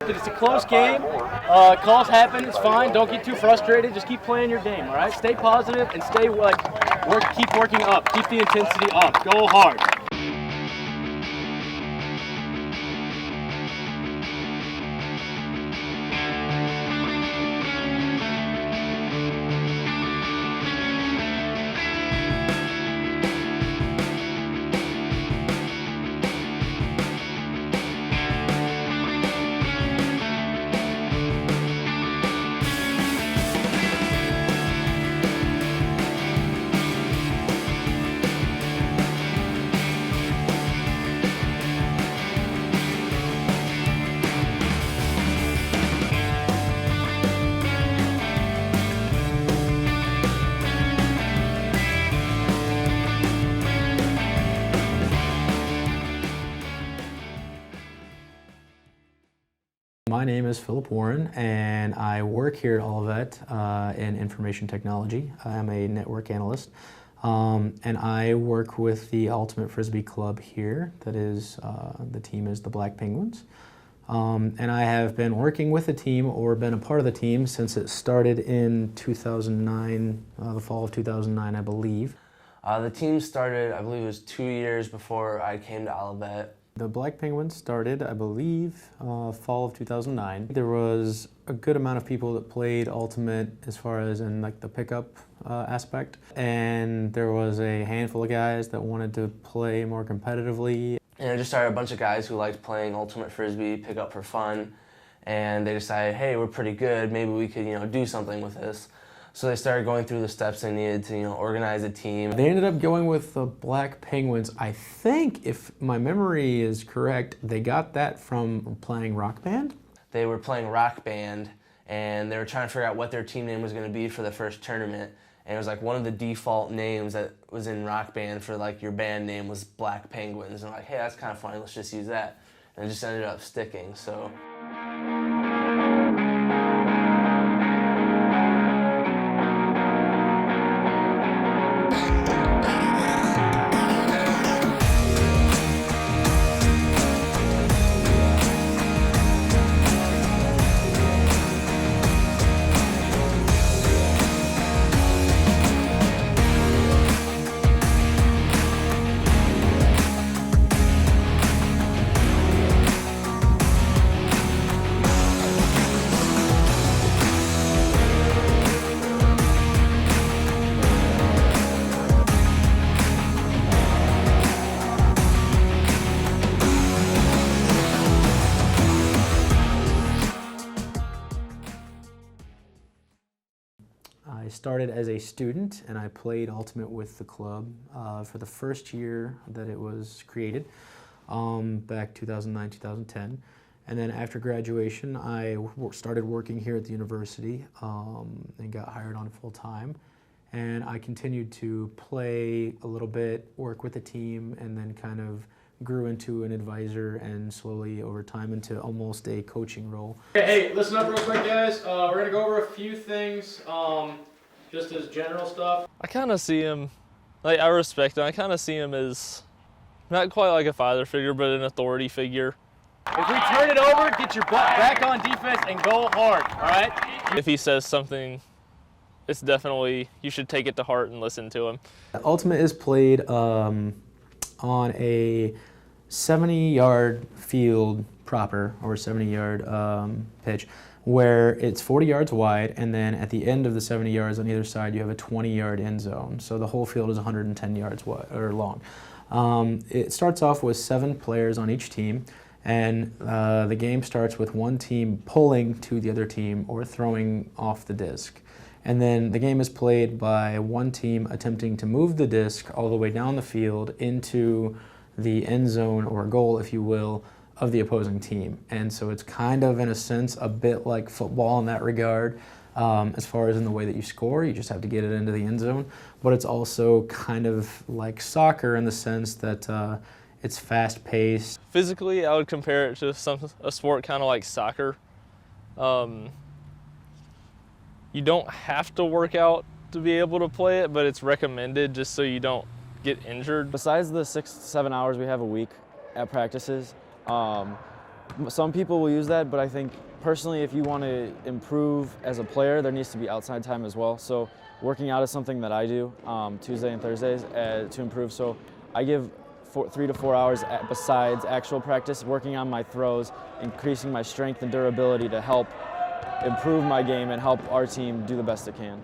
that it's a close game. Calls happen, it's fine. Don't get too frustrated. Just keep playing your game, all right? Stay positive and stay keep working up. Keep the intensity up. Go hard. My name is Philip Warren, and I work here at Olivet in information technology. I'm a network analyst, and I work with the Ultimate Frisbee Club here. That is, the team is the Black Penguins. And I have been working with the team, or been a part of the team, since it started in 2009, the fall of 2009, I believe. The team started, I believe it was 2 years before I came to Olivet. The Black Penguins started, I believe, fall of 2009. There was a good amount of people that played Ultimate as far as in like the pickup aspect. And there was a handful of guys that wanted to play more competitively. And I just started a bunch of guys who liked playing Ultimate Frisbee, pick up for fun. And they decided, hey, we're pretty good, maybe we could, do something with this. So they started going through the steps they needed to, organize a team. They ended up going with the Black Penguins. I think, if my memory is correct, they got that from playing Rock Band? They were playing Rock Band, and they were trying to figure out what their team name was going to be for the first tournament. And it was like one of the default names that was in Rock Band for like your band name was Black Penguins. And I'm like, hey, that's kind of funny, let's just use that. And it just ended up sticking, so. I started as a student, and I played Ultimate with the club for the first year that it was created, back 2009, 2010. And then after graduation, I started working here at the university and got hired on full time. And I continued to play a little bit, work with the team, and then kind of grew into an advisor and slowly over time into almost a coaching role. Hey, listen up real quick, guys. We're going to go over a few things, just as general stuff. I kind of see him, I respect him. I kind of see him as not quite like a father figure, but an authority figure. If we turn it over, get your butt back on defense and go hard, all right? If he says something, it's definitely, you should take it to heart and listen to him. Ultimate is played on a 70-yard field proper, or 70-yard pitch, where it's 40 yards wide, and then at the end of the 70 yards on either side, you have a 20-yard end zone. So the whole field is 110 yards wide, or long. It starts off with 7 players on each team, and the game starts with one team pulling to the other team or throwing off the disc. And then the game is played by one team attempting to move the disc all the way down the field into the end zone, or goal, if you will, of the opposing team. And so it's kind of, in a sense, a bit like football in that regard. As far as in the way that you score, you just have to get it into the end zone. But it's also kind of like soccer in the sense that it's fast-paced. Physically, I would compare it to a sport kind of like soccer. You don't have to work out to be able to play it, but it's recommended just so you don't get injured. Besides the 6 to 7 hours we have a week at practices, Some people will use that, but I think personally, if you want to improve as a player, there needs to be outside time as well. So working out is something that I do Tuesday and Thursdays to improve. So I give 3 to 4 hours besides actual practice, working on my throws, increasing my strength and durability to help improve my game and help our team do the best it can.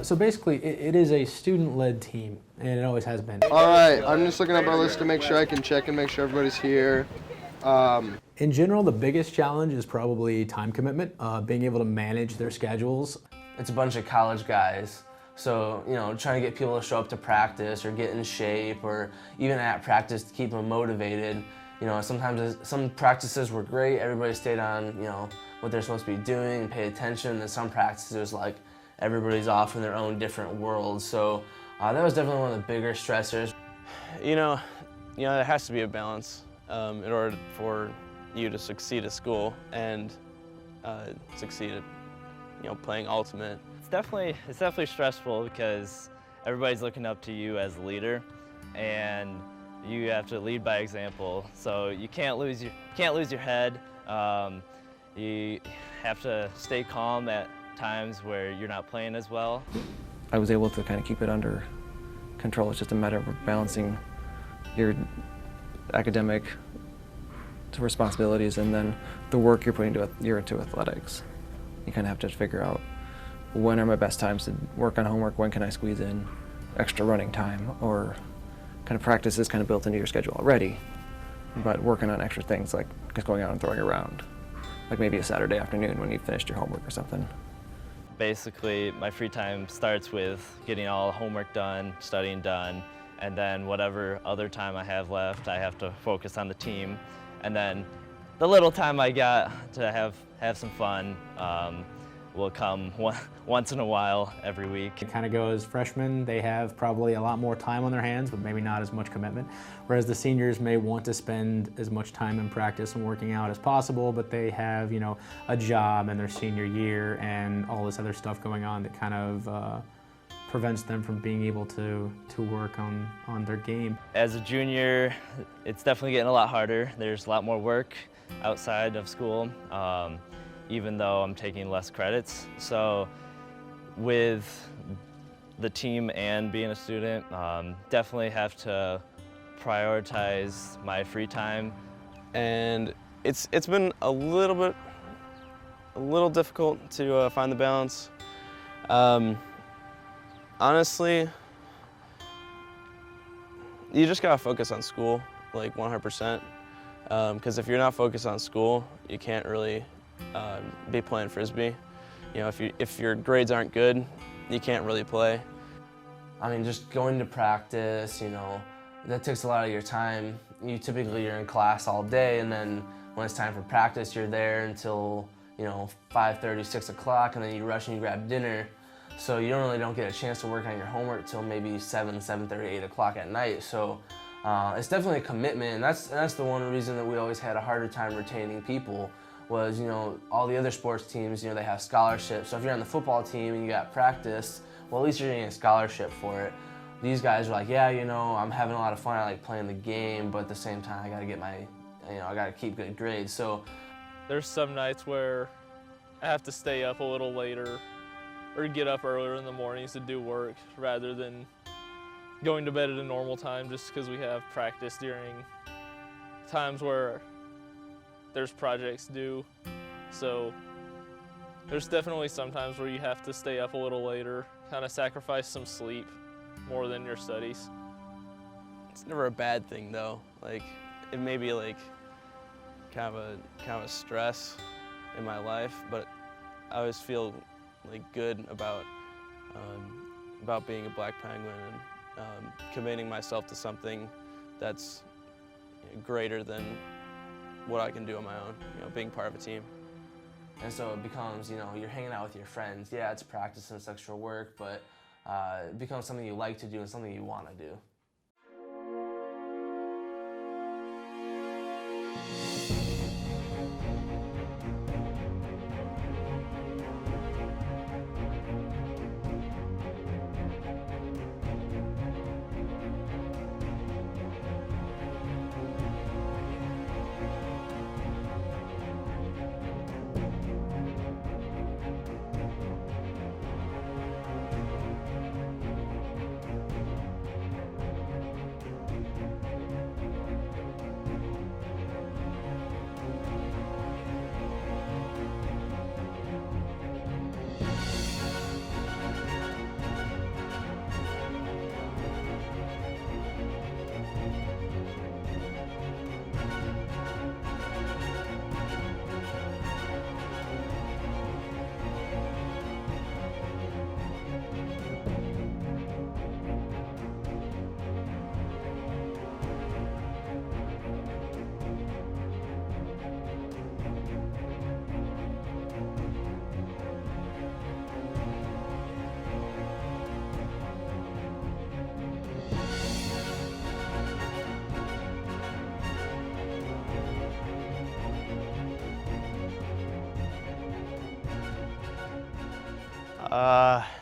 So basically, it is a student-led team, and it always has been. All right, I'm just looking up our list to make sure I can check and make sure everybody's here. In general, the biggest challenge is probably time commitment, being able to manage their schedules. It's a bunch of college guys, so trying to get people to show up to practice or get in shape, or even at practice to keep them motivated. Sometimes some practices were great, everybody stayed on what they're supposed to be doing and paid attention, and some practices like everybody's off in their own different worlds. So that was definitely one of the bigger stressors. There has to be a balance in order for you to succeed at school and succeed at playing Ultimate. It's definitely stressful because everybody's looking up to you as a leader, and you have to lead by example. So you can't lose your head. You have to stay calm at times where you're not playing as well. I was able to kind of keep it under control. It's just a matter of balancing your academic responsibilities and then the work you're into athletics. You kind of have to figure out when are my best times to work on homework, when can I squeeze in extra running time, or kind of practice is kind of built into your schedule already, but working on extra things like just going out and throwing around, like maybe a Saturday afternoon when you've finished your homework or something. Basically, my free time starts with getting all homework done, studying done, and then whatever other time I have left, I have to focus on the team. And then the little time I got to have some fun will come once in a while every week. It kind of goes, freshmen, they have probably a lot more time on their hands, but maybe not as much commitment. Whereas the seniors may want to spend as much time in practice and working out as possible, but they have, a job in their senior year and all this other stuff going on that kind of prevents them from being able to work on their game. As a junior, it's definitely getting a lot harder. There's a lot more work outside of school, even though I'm taking less credits. So with the team and being a student, definitely have to prioritize my free time. And it's been a little difficult to find the balance. Honestly, you just gotta focus on school, like 100%. Because if you're not focused on school, you can't really be playing frisbee. If your grades aren't good, you can't really play. I mean, just going to practice, that takes a lot of your time. You're in class all day, and then when it's time for practice, you're there until 5:30, 6 o'clock, and then you rush and you grab dinner. So you don't get a chance to work on your homework till maybe 7:30, 8 o'clock at night. So it's definitely a commitment, and that's the one reason that we always had a harder time retaining people was, all the other sports teams, they have scholarships. So if you're on the football team and you got practice, well, at least you're getting a scholarship for it. These guys are like, yeah, I'm having a lot of fun, I like playing the game, but at the same time, I gotta get I gotta keep good grades. So there's some nights where I have to stay up a little later or get up earlier in the mornings to do work rather than going to bed at a normal time just because we have practice during times where there's projects due. So there's definitely some times where you have to stay up a little later, kind of sacrifice some sleep more than your studies. It's never a bad thing though. Like, it may be like kind of a stress in my life, but I always feel like good about being a Black Penguin and committing myself to something that's greater than what I can do on my own, being part of a team. And so it becomes, you're hanging out with your friends. Yeah, it's practice and it's extra work, but it becomes something you like to do and something you want to do.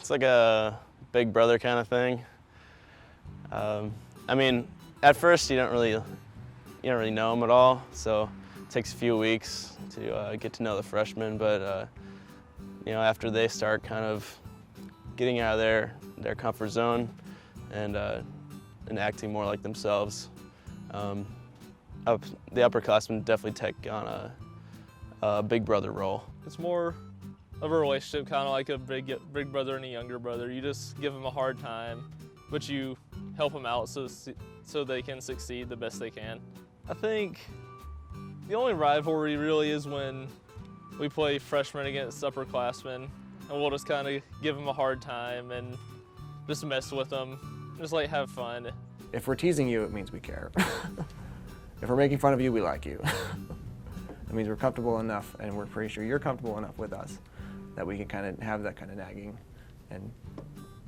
It's like a big brother kind of thing. I mean, at first you don't really know them at all, so it takes a few weeks to get to know the freshmen. But after they start kind of getting out of their comfort zone and acting more like themselves, the upperclassmen definitely take on a big brother role. It's more of a relationship, kind of like a big brother and a younger brother. You just give them a hard time, but you help them out so they can succeed the best they can. I think the only rivalry really is when we play freshmen against upperclassmen, and we'll just kind of give them a hard time and just mess with them, just like have fun. If we're teasing you, it means we care. If we're making fun of you, we like you. It means we're comfortable enough, and we're pretty sure you're comfortable enough with us that we can kind of have that kind of nagging and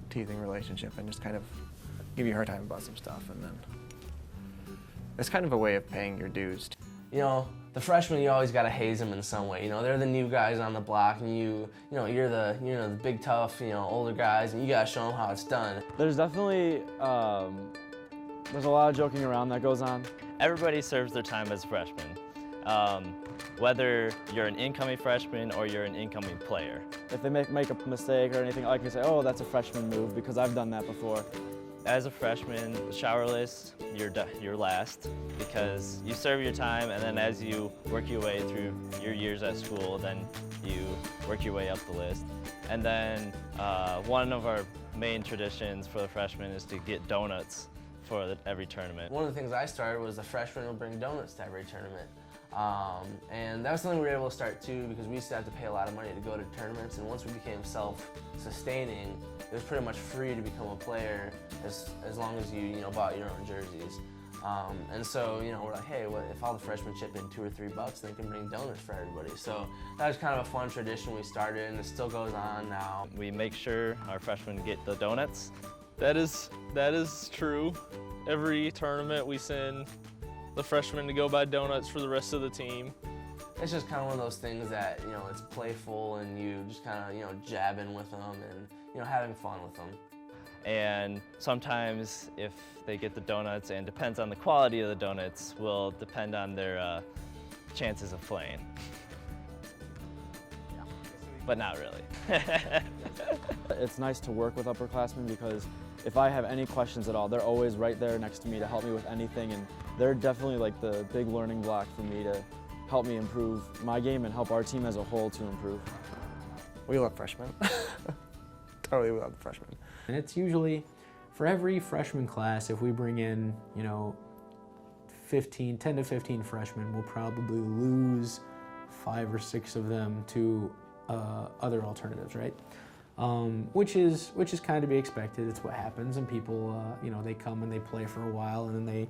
teasing relationship and just kind of give you a hard time about some stuff. And then it's kind of a way of paying your dues. The freshmen, you always got to haze them in some way. They're the new guys on the block, and you're the big tough, older guys, and you got to show them how it's done. There's definitely there's a lot of joking around that goes on. Everybody serves their time as a freshman. Whether you're an incoming freshman or you're an incoming player. If they make a mistake or anything, I can say, oh, that's a freshman move, because I've done that before. As a freshman, showerless, you're last, because you serve your time, and then as you work your way through your years at school, then you work your way up the list. And then one of our main traditions for the freshmen is to get donuts for every tournament. One of the things I started was the freshmen would bring donuts to every tournament. And that was something we were able to start too, because we used to have to pay a lot of money to go to tournaments, and once we became self-sustaining, it was pretty much free to become a player as long as you bought your own jerseys. And so we're like, hey, what if all the freshmen chip in $2 or $3, they can bring donuts for everybody. So that was kind of a fun tradition we started, and it still goes on now. We make sure our freshmen get the donuts. That is true. Every tournament we send the freshmen to go buy donuts for the rest of the team. It's just kind of one of those things that, it's playful, and you just kind of, jabbing with them and, having fun with them. And sometimes if they get the donuts, and depends on the quality of the donuts, will depend on their chances of playing. But not really. It's nice to work with upperclassmen, because if I have any questions at all, they're always right there next to me to help me with anything, and they're definitely like the big learning block for me to help me improve my game and help our team as a whole to improve. We love freshmen. Totally, we love the freshmen. And it's usually for every freshman class, if we bring in, 10 to 15 freshmen, we'll probably lose 5 or 6 of them to other alternatives, right? Which is kind of to be expected. It's what happens, and people, they come and they play for a while, and then they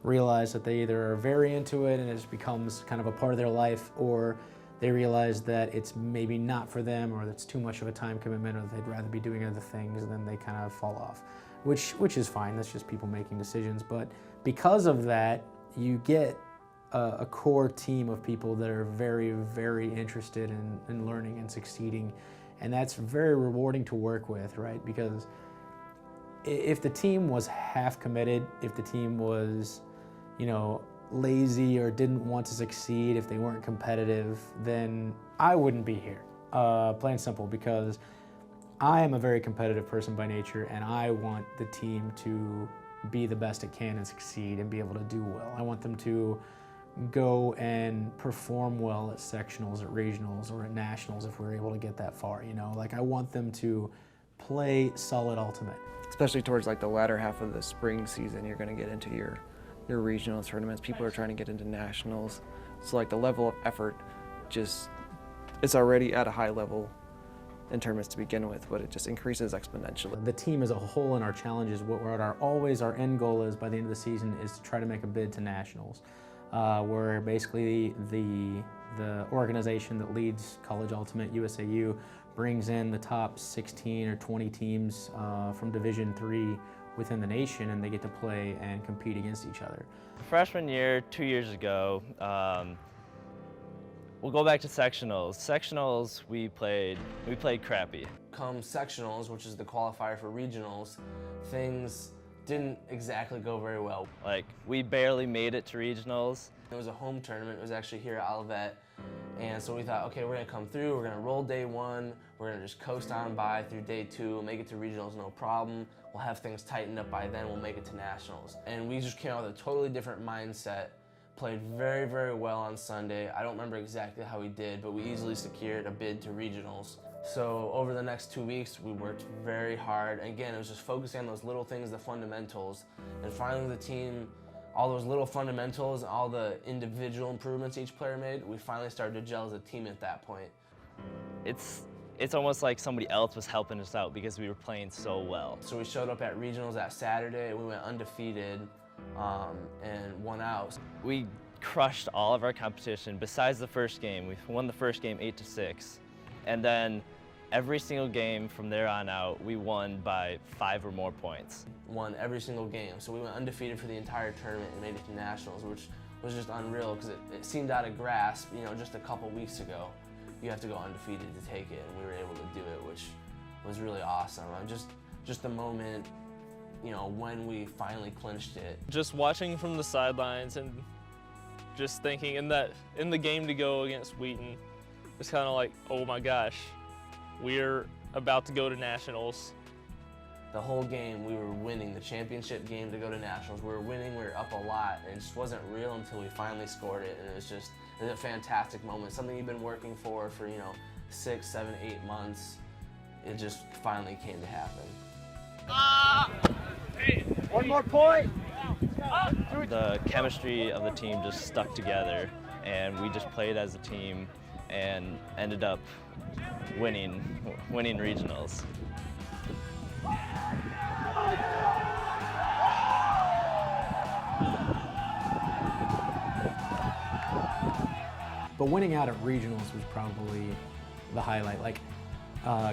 realize that they either are very into it and it just becomes kind of a part of their life, or they realize that it's maybe not for them, or it's too much of a time commitment, or they'd rather be doing other things, and then they kind of fall off, which is fine. That's just people making decisions. But because of that, you get a core team of people that are very, very interested in learning and succeeding, and that's very rewarding to work with, right? Because if the team was half committed, if the team was, lazy or didn't want to succeed, if they weren't competitive, then I wouldn't be here. Plain and simple, because I am a very competitive person by nature, and I want the team to be the best it can and succeed and be able to do well. I want them to go and perform well at sectionals, at regionals, or at nationals if we're able to get that far, Like, I want them to play solid ultimate. Especially towards like the latter half of the spring season, you're going to get into your regional tournaments. People are trying to get into nationals. So like the level of effort it's already at a high level in tournaments to begin with, but it just increases exponentially. The team as a whole and our challenges, our end goal is by the end of the season is to try to make a bid to nationals, where basically the organization that leads College Ultimate, USAU, brings in the top 16 or 20 teams from Division III within the nation, and they get to play and compete against each other. Freshman year, 2 years ago, we'll go back to sectionals. Sectionals, we played crappy. Come sectionals, which is the qualifier for regionals, things didn't exactly go very well. Like, we barely made it to regionals. It was a home tournament. It was actually here at Olivet. And so we thought, okay, we're gonna come through, we're gonna roll day 1, we're gonna just coast on by through day 2, make it to regionals, no problem. We'll have things tightened up by then, we'll make it to nationals. And we just came out with a totally different mindset, played very, very well on Sunday. I don't remember exactly how we did, but we easily secured a bid to regionals. So over the next 2 weeks, we worked very hard. And again, it was just focusing on those little things, the fundamentals, and finally the team, all those little fundamentals, all the individual improvements each player made, we finally started to gel as a team at that point. It's almost like somebody else was helping us out because we were playing so well. So we showed up at regionals that Saturday, we went undefeated and won out. We crushed all of our competition besides the first game. We won the first game 8-6. And then every single game from there on out, we won by 5 or more points. Won every single game. So we went undefeated for the entire tournament and made it to nationals, which was just unreal because it seemed out of grasp, just a couple weeks ago. You have to go undefeated to take it, and we were able to do it, which was really awesome. Just the moment, when we finally clinched it. Just watching from the sidelines and just thinking in the game to go against Wheaton, it's kind of like, oh my gosh, we're about to go to nationals. The whole game we were winning, the championship game to go to nationals. We were winning, we were up a lot, and it just wasn't real until we finally scored it, and it was a fantastic moment, something you've been working for 6, 7, 8 months. It just finally came to happen. One more point! The chemistry of the team just stuck together, and we just played as a team and ended up winning regionals. But winning out at regionals was probably the highlight. Like,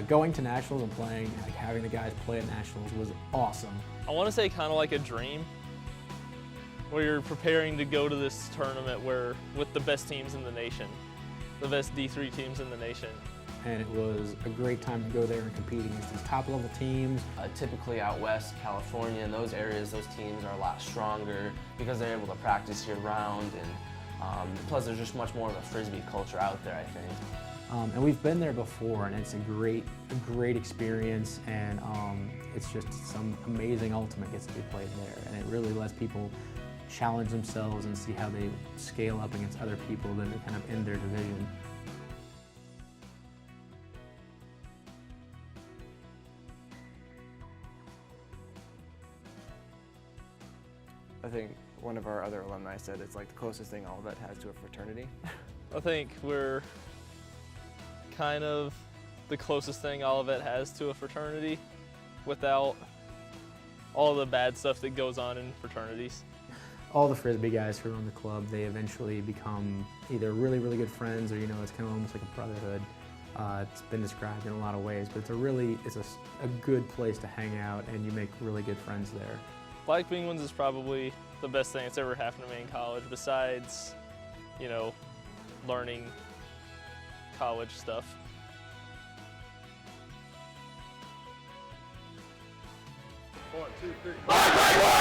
going to nationals and playing, like having the guys play at nationals was awesome. I want to say kind of like a dream, where you're preparing to go to this tournament with the best teams in the nation, the best D3 teams in the nation. And it was a great time to go there and compete against these top-level teams. Typically out west, California, in those areas, those teams are a lot stronger because they're able to practice year-round, and plus there's just much more of a frisbee culture out there, I think. And we've been there before, and it's a great experience, and it's just some amazing ultimate gets to be played there, and it really lets people challenge themselves and see how they scale up against other people that are kind of in their division. I think one of our other alumni said it's like the closest thing Olivet has to a fraternity. I think we're kind of the closest thing Olivet has to a fraternity without all the bad stuff that goes on in fraternities. All the frisbee guys who are on the club, they eventually become either really, really good friends, or it's kind of almost like a brotherhood. It's been described in a lot of ways, but it's a good place to hang out, and you make really good friends there. Black Penguins is probably the best thing that's ever happened to me in college, besides, learning college stuff. One, two, three. Black Penguins!